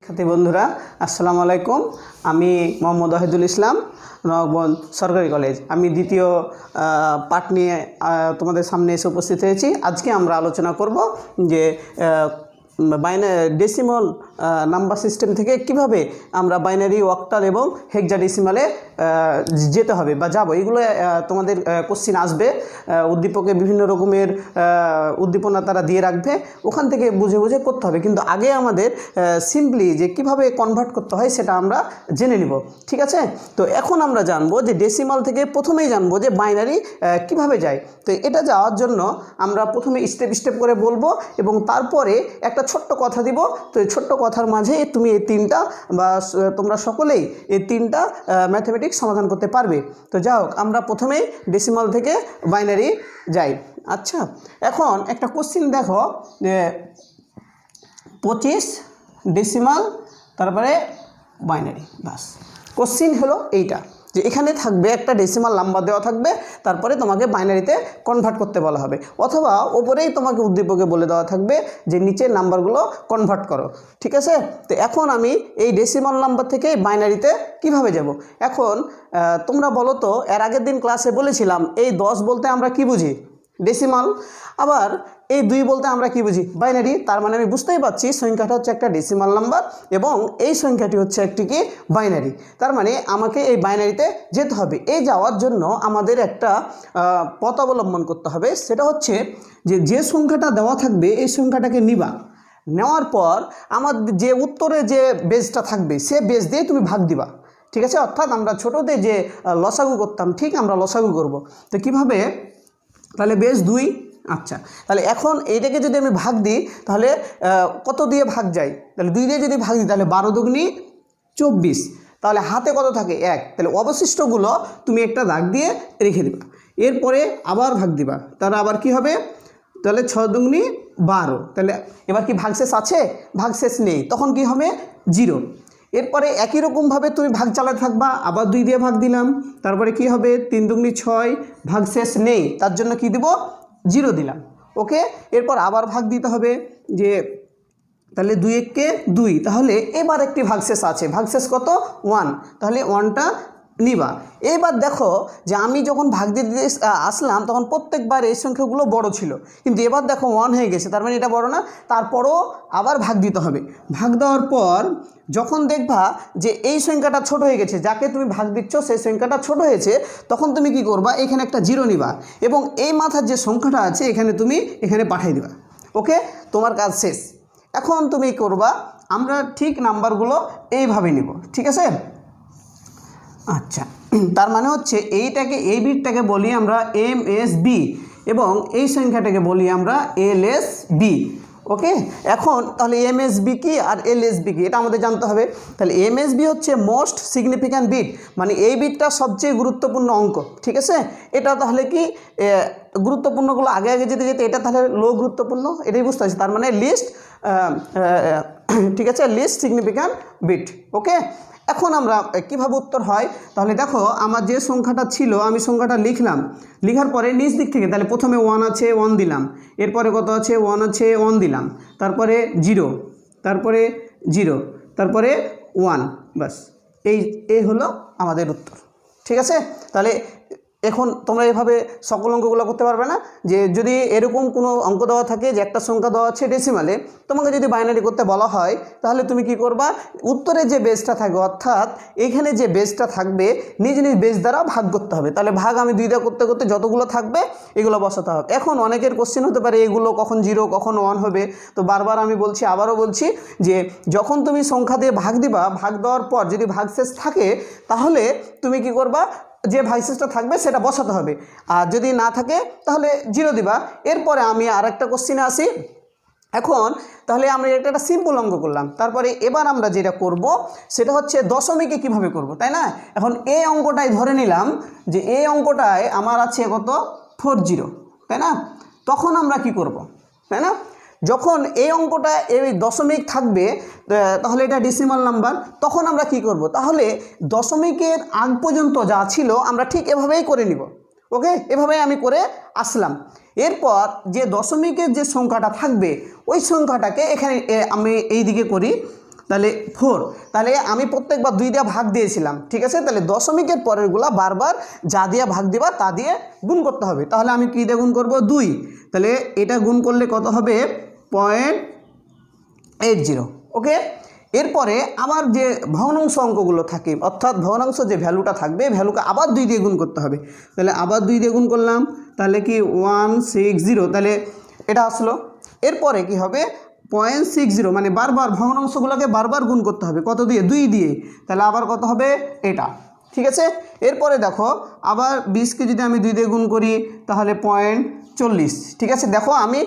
সাথী বন্ধুরা আসসালামু আলাইকুম। আমি মোহাম্মদ ওয়াহিদুল ইসলাম, নবাবগঞ্জ সরকারি কলেজ। আমি দ্বিতীয় পাঠ নিয়ে তোমাদের সামনে এসে উপস্থিত হয়েছি। আজকে আমরা আলোচনা করব যে ডেসিমাল নাম্বার সিস্টেম থেকে কিভাবে আমরা বাইনারি, অক্টাল এবং হেক্সাডেসিমালে যেতে হবে বা যাব। এগুলো তোমাদের কোশ্চিন আসবে, উদ্দীপকে বিভিন্ন রকমের উদ্দীপনা তারা দিয়ে রাখবে, ওখান থেকে বুঝে বুঝে করতে হবে। কিন্তু আগে আমাদের সিম্পলি যে কিভাবে কনভার্ট করতে হয় সেটা আমরা জেনে নিব, ঠিক আছে? তো এখন আমরা জানবো যে ডেসিমাল থেকে প্রথমেই জানবো যে বাইনারি কিভাবে যায়। তো এটা যাওয়ার জন্য আমরা প্রথমে স্টেপ স্টেপ করে বলবো এবং তারপরে একটা ছোট্ট কথা দিব। তো এই ছোট্ট কথার মাঝে তুমি এই তিনটা বা তোমরা সকলেই এই তিনটা ম্যাথমেটিক্স সমাধান করতে পারবে। তো যাই হোক, আমরা প্রথমেই ডেসিমাল থেকে বাইনারি যাই। আচ্ছা, এখন একটা কোশ্চিন দেখো যে 25 ডেসিমাল তারপরে বাইনারি, বাস। কোশ্চিন হলো এইটা যে এখানে থাকবে একটা ডেসিমাল নাম্বার দেওয়া থাকবে, তারপরে তোমাকে বাইনারিতে কনভার্ট করতে বলা হবে, অথবা ওপরেই তোমাকে উদ্দীপকে বলে দেওয়া থাকবে যে নিচের নাম্বারগুলো কনভার্ট করো, ঠিক আছে? তো এখন আমি এই ডেসিমাল নাম্বার থেকে বাইনারিতে কিভাবে যাব। এখন তোমরা বলো তো, এর আগের দিন ক্লাসে বলেছিলাম এই 10 বলতে আমরা কি বুঝি? ডেসিমাল। আবার এই 2 বলতে আমরা কি বুঝি? বাইনারি। তার মানে আমি বুঝতেই পারছি সংখ্যাটা হচ্ছে একটা ডেসিমাল নাম্বার এবং এই সংখ্যাটি হচ্ছে একটি কি বাইনারি। তার মানে আমাকে এই বাইনারিতে যেতে হবে। এই যাওয়ার জন্য আমাদের একটা পথ অবলম্বন করতে হবে। সেটা হচ্ছে যে সংখ্যাটা দেওয়া থাকবে এই সংখ্যাটাকে নিবা, নেওয়ার পর আমার যে উত্তরে যে বেজটা থাকবে সে বেজ দিয়ে তুমি ভাগ দিবা, ঠিক আছে? অর্থাৎ আমরা ছোটোতে যে লসাগু করতাম ঠিক আমরা লসাগু করব। তো কিভাবে? তাহলে বেজ 2। আচ্ছা, তাহলে এখন এইটাকে যদি আমি ভাগ দিই তাহলে কত দিয়ে ভাগ যায়? তাহলে 2 দিয়ে যদি ভাগ দিই তাহলে 12 দুগুণী 24। তাহলে হাতে কত থাকে? 1। তাহলে অবশিষ্টগুলো তুমি একটা দাগ দিয়ে রেখে দিবা, এরপরে আবার ভাগ দিবা, তাহলে আবার কি হবে? তাহলে 6 দুগুণী 12। তাহলে এবার কি ভাগশেষ আছে? ভাগশেষ নেই, তখন কি হবে? 0। এরপরে একই রকমভাবে তুমি ভাগ চালাতে থাকবা, আবার 2 দিয়ে ভাগ দিলাম, তারপরে কি হবে? 3 দুগুণী 6, ভাগশেষ নেই, তার জন্য কি দিব? 0 দিলাম। ওকে, এরপর আবার ভাগ দিতে হবে যে তাহলে 2 একে 2, তাহলে এবার একটি ভাগশেষ আছে, ভাগশেষ কত? 1। তাহলে 1টা নিবা। এবার দেখো যে আমি যখন ভাগ দিতে আসলাম তখন প্রত্যেকবার এই সংখ্যাগুলো বড় ছিল, কিন্তু এবার দেখো 1 হয়ে গেছে, তার মানে এটা বড় না। তারপরও আবার ভাগ দিতে হবে। ভাগ দেওয়ার পর যখন দেখবা যে এই সংখ্যাটা ছোট হয়ে গেছে, যাকে তুমি ভাগ দিচ্ছ সেই সংখ্যাটা ছোট হয়েছে, তখন তুমি কি করবা? এখানে একটা 0 নিবা এবং এই মাথার যে সংখ্যাটা আছে এখানে তুমি এখানে পাঠিয়ে দিবা। ওকে, তোমার কাজ শেষ। এখন তুমি করবা, আমরা ঠিক নাম্বারগুলো এইভাবে নিব, ঠিক আছে? আচ্ছা, তার মানে হচ্ছে এইটাকে, এই বিটটাকে বলি আমরা MSB এবং এই সংখ্যাটাকে বলি আমরা LSB। ওকে, এখন তাহলে MSB কি আর LSB কি এটা আমাদের জানতে হবে। তাহলে MSB হচ্ছে মোস্ট সিগনিফিক্যান্ট বিট, মানে এই বিটটা সবচেয়ে গুরুত্বপূর্ণ অঙ্ক, ঠিক আছে? এটা তাহলে কি গুরুত্বপূর্ণগুলো আগে আগে যেতে যেতে এটা তাহলে লো গুরুত্বপূর্ণ, এটাই বুঝতে পারছি। তার মানে লিস্ট, ঠিক আছে, লিস্ট সিগনিফিক্যান্ট বিট। ওকে, এখন আমরা কিভাবে উত্তর হয়? তাহলে দেখো আমার যে সংখ্যাটা ছিল আমি সংখ্যাটা লিখলাম, লিখার পরে নিচ দিক থেকে তাহলে প্রথমে 1 আছে 1 দিলাম, এরপরে কত আছে? 1 আছে 1 দিলাম, তারপরে 0, তারপরে 0, তারপরে 1, বাস। এই হলো আমাদের উত্তর, ঠিক আছে? তাহলে এখন তোমরা এভাবে সকল অঙ্কগুলো করতে পারবে না। যে যদি এরকম কোনো অঙ্ক দেওয়া থাকে যে একটা সংখ্যা দেওয়া আছে ডেসিমালে, তোমাকে যদি বাইনারি করতে বলা হয় তাহলে তুমি কি করবা? উত্তরে যে বেসটা থাকবে, অর্থাৎ এখানে যে বেসটা থাকবে নিজ নিজ বেস দ্বারা ভাগ করতে হবে। তাহলে ভাগ আমি 2 দিয়ে করতে করতে যতগুলো থাকবে এগুলো বসাতে হবে। এখন অনেকের কোশ্চেন হতে পারে এগুলো কখন 0 কখন 1 হবে। তো বারবার আমি বলছি, আবারও বলছি যে যখন তুমি সংখ্যা দিয়ে ভাগ দিবা, ভাগ দেওয়ার পর যদি ভাগশেষ থাকে তাহলে তুমি কি করবা? যে ভাগশেষটা থাকবে সেটা বসাতে হবে, আর যদি না থাকে তাহলে 0 দিবা। এরপরে আমি আর একটা কোশ্চেনে আসি। এখন তাহলে আমরা একটা সিম্পল অঙ্ক করলাম, তারপরে এবার আমরা যেটা করব সেটা হচ্ছে দশমিকে কিভাবে করব, তাই না? এখন এই অঙ্কটাই ধরে নিলাম যে এই অঙ্কটায় আমার আছে কত? 40, তাই না? তখন আমরা কি করব, তাই না? যখন এই অঙ্কটা এই দশমিক থাকবে তাহলে এটা ডেসিমাল নাম্বার, তখন আমরা কি করব? তাহলে দশমিকের আগ পর্যন্ত যা ছিল আমরা ঠিক এভাবেই করে নিব। ওকে, এভাবেই আমি করে আসলাম। এরপর যে দশমিকের যে সংখ্যাটা থাকবে ওই সংখ্যাটাকে এখানে আমি এই দিকে করি, তাহলে 4, তাহলে আমি প্রত্যেকবার 2 দিয়ে ভাগ দিয়েছিলাম, ঠিক আছে। তাহলে দশমিকের পরেরগুলা বারবার যা দিয়ে ভাগ দিবা তা দিয়ে গুণ করতে হবে। তাহলে আমি কী দিয়ে গুণ করব? 2, তাহলে এটা গুণ করলে কত হবে? 0.80, ওকে। এরপরে আবার যে ভগ্নাংশ অঙ্কগুলো থাকে, অর্থাৎ ভগ্নাংশ যে ভ্যালুটা থাকবে, ভ্যালুকে আবার 2 দিয়ে গুণ করতে হবে। তাহলে আবার 2 দিয়ে গুণ করলাম, তাহলে কি 160, তাহলে এটা আসলো। এরপরে কি হবে? 0.60, মানে বারবার ভগ্নাংশগুলোকে বারবার গুণ করতে হবে, কত দিয়ে? 2 দিয়ে। তাহলে আবার কত হবে? এটা, ঠিক আছে। এরপরে দেখো আবার 20কে যদি আমি 2 দিয়ে গুণ করি তাহলে 0.40, ঠিক আছে। দেখো আমি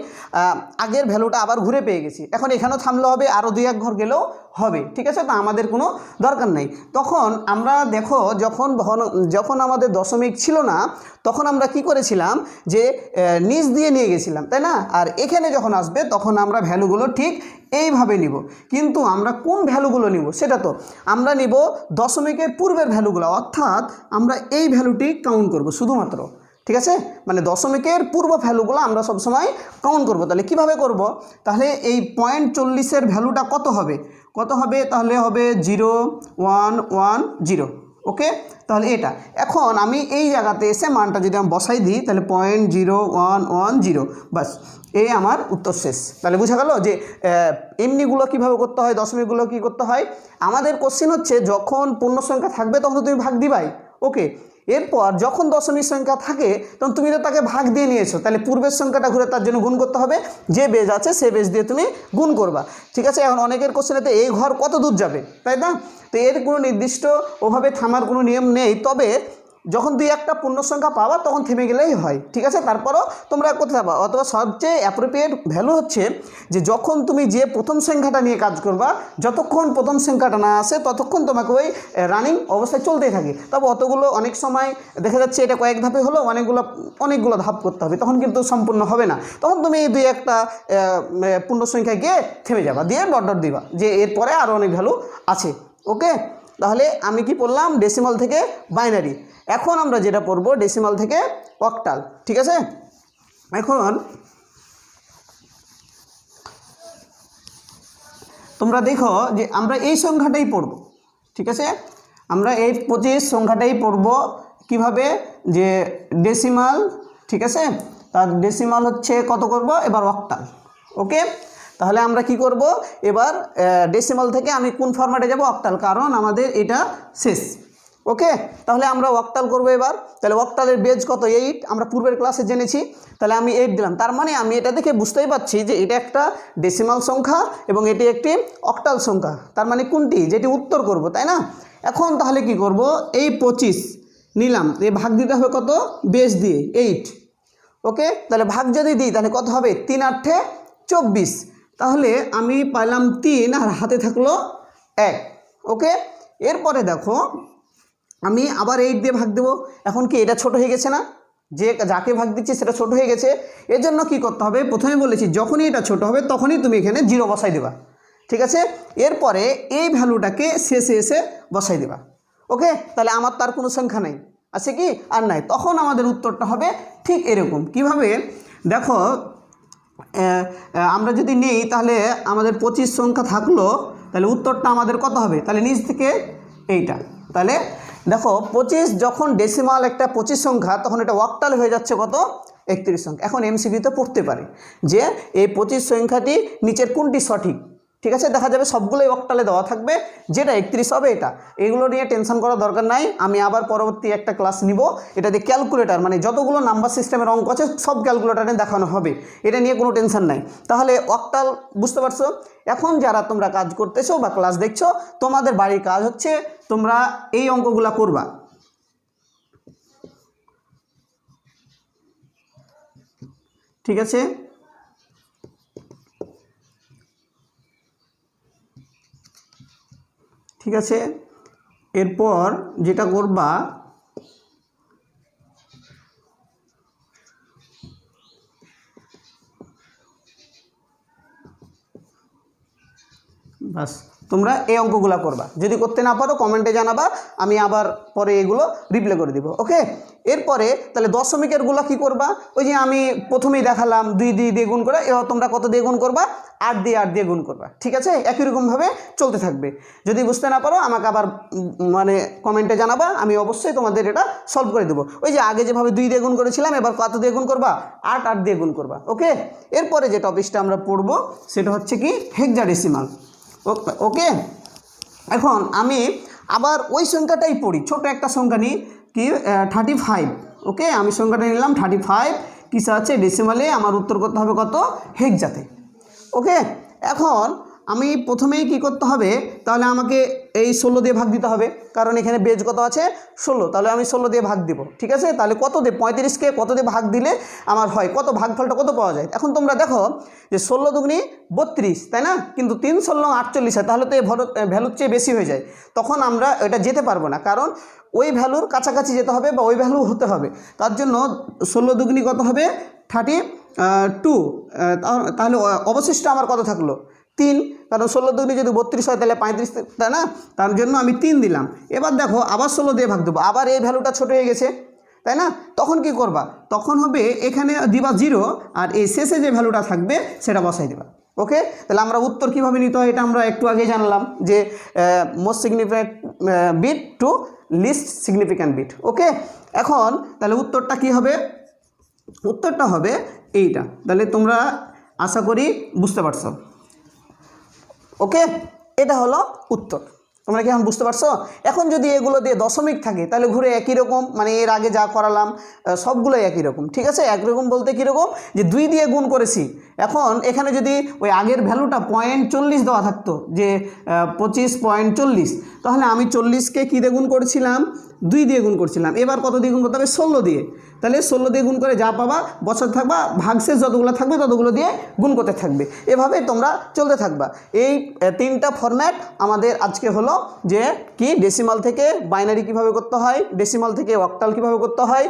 আগের ভ্যালুটা আবার ঘুরে পেয়ে গেছি। এখন এখানেও থামলে হবে, আরও 2-1 ঘর গেলেও হবে, ঠিক আছে। তো আমাদের কোনো দরকার নেই। তখন আমরা দেখো যখন আমাদের দশমিক ছিল না, তখন আমরা কি করেছিলাম? যে নিচ দিয়ে নিয়ে গেছিলাম, তাই না? আর এখানে যখন আসবে তখন আমরা ভ্যালুগুলো ঠিক এইভাবে নিব। কিন্তু আমরা কোন ভ্যালুগুলো নিব? সেটা তো আমরা নিব দশমিকের পূর্বের ভ্যালুগুলো, অর্থাৎ আমরা এই ভ্যালুটি কাউন্ট করব শুধুমাত্র, ঠিক আছে। মানে দশমিকের পূর্ব ভ্যালুগুলো আমরা সবসময় কাউন্ট করব। তাহলে কিভাবে করব? তাহলে এই 0.40-এর ভ্যালুটা কত হবে? তাহলে হবে 0110, ওকে। তাহলে এটা এখন আমি এই জায়গাতে এসে মানটা যদি আমি বসাই দিই, তাহলে 0.0110, বাস, এই আমার উত্তর শেষ। তাহলে বোঝা গেল যে এমনিগুলো কীভাবে করতে হয়, দশমিকগুলো কী করতে হয়। আমাদের কোশ্চেন হচ্ছে যখন পূর্ণ সংখ্যা থাকবে তখন তো তুমি ভাগ দিবাই, ওকে। এরপর যখন দশমিক সংখ্যা থাকে তখন তুমি তো তাকে ভাগ দিয়ে নিয়েছো, তাহলে পূর্বের সংখ্যাটা ঘুরে তার জন্য গুণ করতে হবে, যে বেজ আছে সে বেজ দিয়ে তুমি গুণ করবা, ঠিক আছে। এখন অনেকের কোশ্চেনেতে এই ঘর কত দূর যাবে, তাই না? তো এর কোনো নির্দিষ্ট ওভাবে থামার কোনো নিয়ম নেই, তবে যখন 2-1টা পূর্ণ সংখ্যা পাবা তখন থেমে গেলেই হয়, ঠিক আছে। তারপরও তোমরা করতে পারবা। অথবা সবচেয়ে অ্যাপ্রোপ্রিয়েট ভ্যালু হচ্ছে যে যখন তুমি যে প্রথম সংখ্যাটা নিয়ে কাজ করবা, যতক্ষণ প্রথম সংখ্যাটা না আসে ততক্ষণ তোমাকে ওই রানিং অবস্থায় চলতেই থাকে। তবে অতগুলো অনেক সময় দেখা যাচ্ছে এটা কয়েক ধাপে হলো, অনেকগুলো ধাপ করতে হবে, তখন কিন্তু সম্পূর্ণ হবে না। তখন তুমি 2-1টা পূর্ণ সংখ্যায় গিয়ে থেমে যাবা, দিয়ে ডট ডট দিবা যে এরপরে আরও অনেক ভ্যালু আছে, ওকে। তাহলে আমি কি পড়লাম? ডেসিমাল থেকে বাইনারি। এখন আমরা যেটা পড়ব ডেসিমাল থেকে অক্টাল, ঠিক আছে। এখন তোমরা দেখো যে আমরা এই সংখ্যাটাই পড়ব, ঠিক আছে। আমরা এই 25 সংখ্যাটাই পড়ব। কিভাবে? যে ডেসিমাল, ঠিক আছে। তার ডেসিমাল হচ্ছে কত করব এবার? অক্টাল, ওকে। তাহলে আমরা কি করব এবার? ডেসিমাল থেকে আমি কোন ফরম্যাটে যাব? অক্টাল, কারণ আমাদের এটা শেষ, ওকে। তাহলে আমরা অক্টাল করব এবার। তাহলে অক্টালের বেজ কত? 8, আমরা পূর্বের ক্লাসে জেনেছি। তাহলে আমি 8 দিলাম, তার মানে আমি এটা দেখে বুঝতেই পারছি যে এটা একটা ডেসিমাল সংখ্যা এবং এটি একটি অক্টাল সংখ্যা। তার মানে কোনটি? যেটি উত্তর করব, তাই না? এখন তাহলে কি করব? এই 25 নিলাম, এই ভাগ দিতে হবে কত? বেজ দিয়ে 8, ওকে। তাহলে ভাগ যদি দিই তাহলে কত হবে? 3-8 24, তাহলে আমি পাইলাম 3 আর হাতে থাকলো 1, ওকে। এরপরে দেখো আমি আবার 8 দিয়ে ভাগ দেবো। এখন কি এটা ছোট হয়ে গেছে না? যে যাকে ভাগ দিচ্ছি সেটা ছোট হয়ে গেছে। এর জন্য কী করতে হবে? প্রথমে বলেছি যখনই এটা ছোট হবে তখনই তুমি এখানে 0 বসাই দেবা, ঠিক আছে। এরপরে এই ভ্যালুটাকে শেষে এসে বসাই দেবা, ওকে। তাহলে আমার তার কোনো সংখ্যা নেই, আছে কি? আর নাই। তখন আমাদের উত্তরটা হবে ঠিক এরকম। কিভাবে? দেখো আমরা যদি নেই তাহলে আমাদের 25 সংখ্যা থাকলো, তাহলে উত্তরটা আমাদের কত হবে? তাহলে নিচ থেকে এইটা, তাহলে দেখো 25 যখন ডেসিমাল একটা 25 সংখ্যা, তখন এটা অক্টাল হয়ে যাচ্ছে কত? 31 সংখ্যা। এখন এমসিকিউতে পড়তে পারে যে এই 25 সংখ্যাটি নিচের কোনটি সঠিক, ঠিক আছে। দেখা যাবে সবগুলোই অক্টালে দেওয়া থাকবে, যেটা 31 হবে এটা। এগুলো নিয়ে টেনশন করার দরকার নাই। আমি আবার পরবর্তী একটা ক্লাস নিব, এটা দিয়ে ক্যালকুলেটার, মানে যতগুলো নাম্বার সিস্টেমের অঙ্ক আছে সব ক্যালকুলেটারে দেখানো হবে, এটা নিয়ে কোনো টেনশন নাই। তাহলে অক্টাল বুঝতে পারছো? এখন যারা তোমরা কাজ করতেছো বা ক্লাস দেখছো, তোমাদের বাড়ির কাজ হচ্ছে তোমরা এই অঙ্কগুলা করবা, ঠিক আছে। ঠিক আছে, এরপর যেটা করবা বাস তোমরা এই অঙ্কগুলো করবা। যদি করতে না পারো কমেন্টে জানাবা, আমি আবার পরে এগুলো রিপ্লাই করে দিব। ওকে, এরপরে তাহলে দশমিকেরগুলো কী করবা? ওই যে আমি প্রথমেই দেখালাম 2 দিয়ে গুণ করে, এবার তোমরা কত দিয়ে গুণ করবা? 8 দিয়ে গুণ করবা। ঠিক আছে, একই রকমভাবে চলতে থাকবে। যদি বুঝতে না পারো আমাকে আবার মানে কমেন্টে জানাবা, আমি অবশ্যই তোমাদের এটা সলভ করে দেবো। ওই যে আগে যেভাবে 2 দিয়ে গুণ করেছিলাম, এবার কত দিয়ে গুণ করবা? 8 দিয়ে গুণ করবা। ওকে, এরপরে যে টপিকটা আমরা পড়বো সেটা হচ্ছে কি হেক্সাডেসিমাল। ওকে, এখন আমি আবার ওই সংখ্যাটাই পড়ি, ছোট একটা সংখ্যা নিই, কি 35। ওকে, আমি সংখ্যাটা নিলাম 35, কিসে আছে? ডেসিমালে। আমার উত্তর করতে হবে কত? হেক্সাতে। ওকে, এখন আমি প্রথমেই কি করতে হবে? তাহলে আমাকে এই 16 দিয়ে ভাগ দিতে হবে, কারণ এখানে বেজ কত আছে? 16। তাহলে আমি 16 দিয়ে ভাগ দিব। ঠিক আছে, তাহলে কত দিয়ে? 35কে কত দিয়ে ভাগ দিলে আমার হয় কত? ভাগফলটা কত পাওয়া যায়? এখন তোমরা দেখো যে 16 দুগুনি 32, তাই না? কিন্তু 3 16 48 হয়, তাহলে তো এই ভ্যালুর চেয়ে বেশি হয়ে যায়। তখন আমরা এটা যেতে পারবো না, কারণ ওই ভ্যালুর কাছাকাছি যেতে হবে বা ওই ভ্যালু হতে হবে। তার জন্য 16 দুগুনি কত হবে? 32। তাহলে অবশিষ্ট আমার কত থাকলো? 3, কারণ 16 দুগুনি যদি 32 হয় তাহলে 35, তাই না? তার জন্য আমি 3 দিলাম। এবার দেখো আবার 16 দিয়ে ভাগ দেবো, আবার এই ভ্যালুটা ছোট হয়ে গেছে, তাই না? তখন কি করবা? তখন হবে এখানে দিবা 0, আর এই শেষে যে ভ্যালুটা থাকবে সেটা বসাই দেবা। ওকে, তাহলে আমরা উত্তর কীভাবে নিতে হয় এটা আমরা একটু আগে জানলাম, যে most significant bit to least significant bit. Okay, এখন তাহলে উত্তরটা কি হবে? উত্তরটা হবে এইটা। তাহলে তোমরা আশা করি বুঝতে পারছো। ওকে, এটা হলো উত্তর। তোমরা কি এখন বুঝতে পারছো? এখন যদি এগুলো দিয়ে দশমিক থাকে তাহলে ঘুরে একই রকম, মানে এর আগে যা করালাম সবগুলোই একই রকম। ঠিক আছে, একরকম বলতে কীরকম? যে 2 দিয়ে গুণ করেছি। এখন এখানে যদি ওই আগের ভ্যালুটা 0.40 দেওয়া থাকতো, যে 25.40, তাহলে আমি 40কে কী দিয়ে গুণ করেছিলাম? 2 দিয়ে গুণ করছিলাম। এবার কত দিয়ে গুণ করতে হবে? 16 দিয়ে। তাহলে 16 দিয়ে গুণ করে যা পাবা বছর থাকবা, ভাগশেষ যতগুলো থাকবে ততগুলো দিয়ে গুণ করতে থাকবে। এভাবে তোমরা চলতে থাকবা। এই 3টা ফরম্যাট আমাদের আজকে হলো, যে কি ডেসিমাল থেকে বাইনারি কিভাবে করতে হয়, ডেসিমাল থেকে অক্টাল কিভাবে করতে হয়,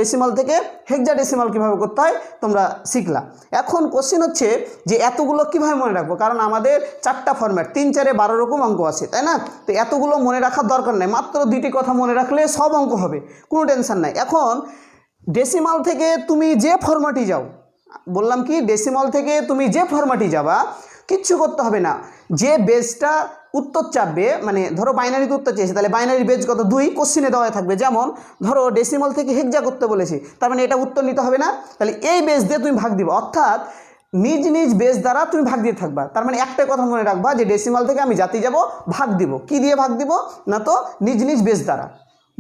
ডেসিমাল থেকে হেক্সাডেসিমাল কিভাবে করতে হয় তোমরা শিখলা। এখন কোশ্চেন হচ্ছে যে এতগুলো কিভাবে মনে রাখবো? কারণ আমাদের 4টা ফরম্যাট, 3 4 12 রকম অঙ্ক আছে, তাই না? তো এতগুলো মনে রাখার দরকার নেই, মাত্র 2টি কথা মনে রাখলে সব অঙ্ক হবে, কোনো টেনশন নাই। এখন ডেসিমাল থেকে তুমি যে ফরম্যাটই যাও, বললাম কি ডেসিমাল থেকে তুমি যে ফরম্যাটই যাবা কিচ্ছু করতে হবে না। যে বেজটা উত্তর চাপবে, মানে ধরো বাইনারিতে উত্তর চেয়েছে, তাহলে বাইনারি বেজ কত? 2 কোশ্চিনে দেওয়া থাকবে। যেমন ধরো ডেসিমাল থেকে হেক্সা করতে বলেছি, তার মানে এটা উত্তর নিতে হবে না, তাহলে এই বেজ দিয়ে তুমি ভাগ দিবা, অর্থাৎ নিজ নিজ বেজ দ্বারা তুমি ভাগ দিয়ে থাকবা। তার মানে একটা কথা মনে রাখবা, যে ডেসিমাল থেকে আমি জাতি যাব, ভাগ দিব। কি দিয়ে ভাগ দিব? না তো নিজ নিজ বেজ দ্বারা।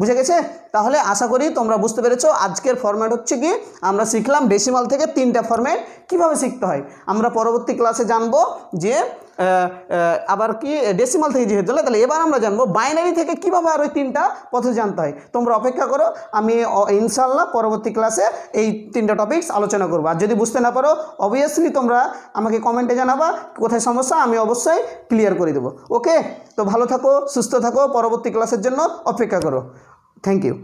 বুঝে গেছে? তাহলে আশা করি তোমরা বুঝতে পেরেছো। আজকের ফরম্যাট হচ্ছে কি, আমরা শিখলাম ডেসিমাল থেকে 3টা ফরম্যাট কিভাবে শিখতে হয়। আমরা পরবর্তী ক্লাসে জানবো যে আবার কি ডেসিমাল থেকে যেহেতু, তাহলে এবার আমরা জানবো বাইনারি থেকে কিভাবে আর ওই 3টা পথে জানতে হয়। তোমরা অপেক্ষা করো, আমি ইনশাল্লাহ পরবর্তী ক্লাসে এই 3টা টপিকস আলোচনা করবো। আর যদি বুঝতে না পারো অবভিয়াসলি তোমরা আমাকে কমেন্টে জানাবা কোথায় সমস্যা, আমি অবশ্যই ক্লিয়ার করে দেবো। ওকে, তো ভালো থাকো, সুস্থ থাকো, পরবর্তী ক্লাসের জন্য অপেক্ষা করো। Thank you.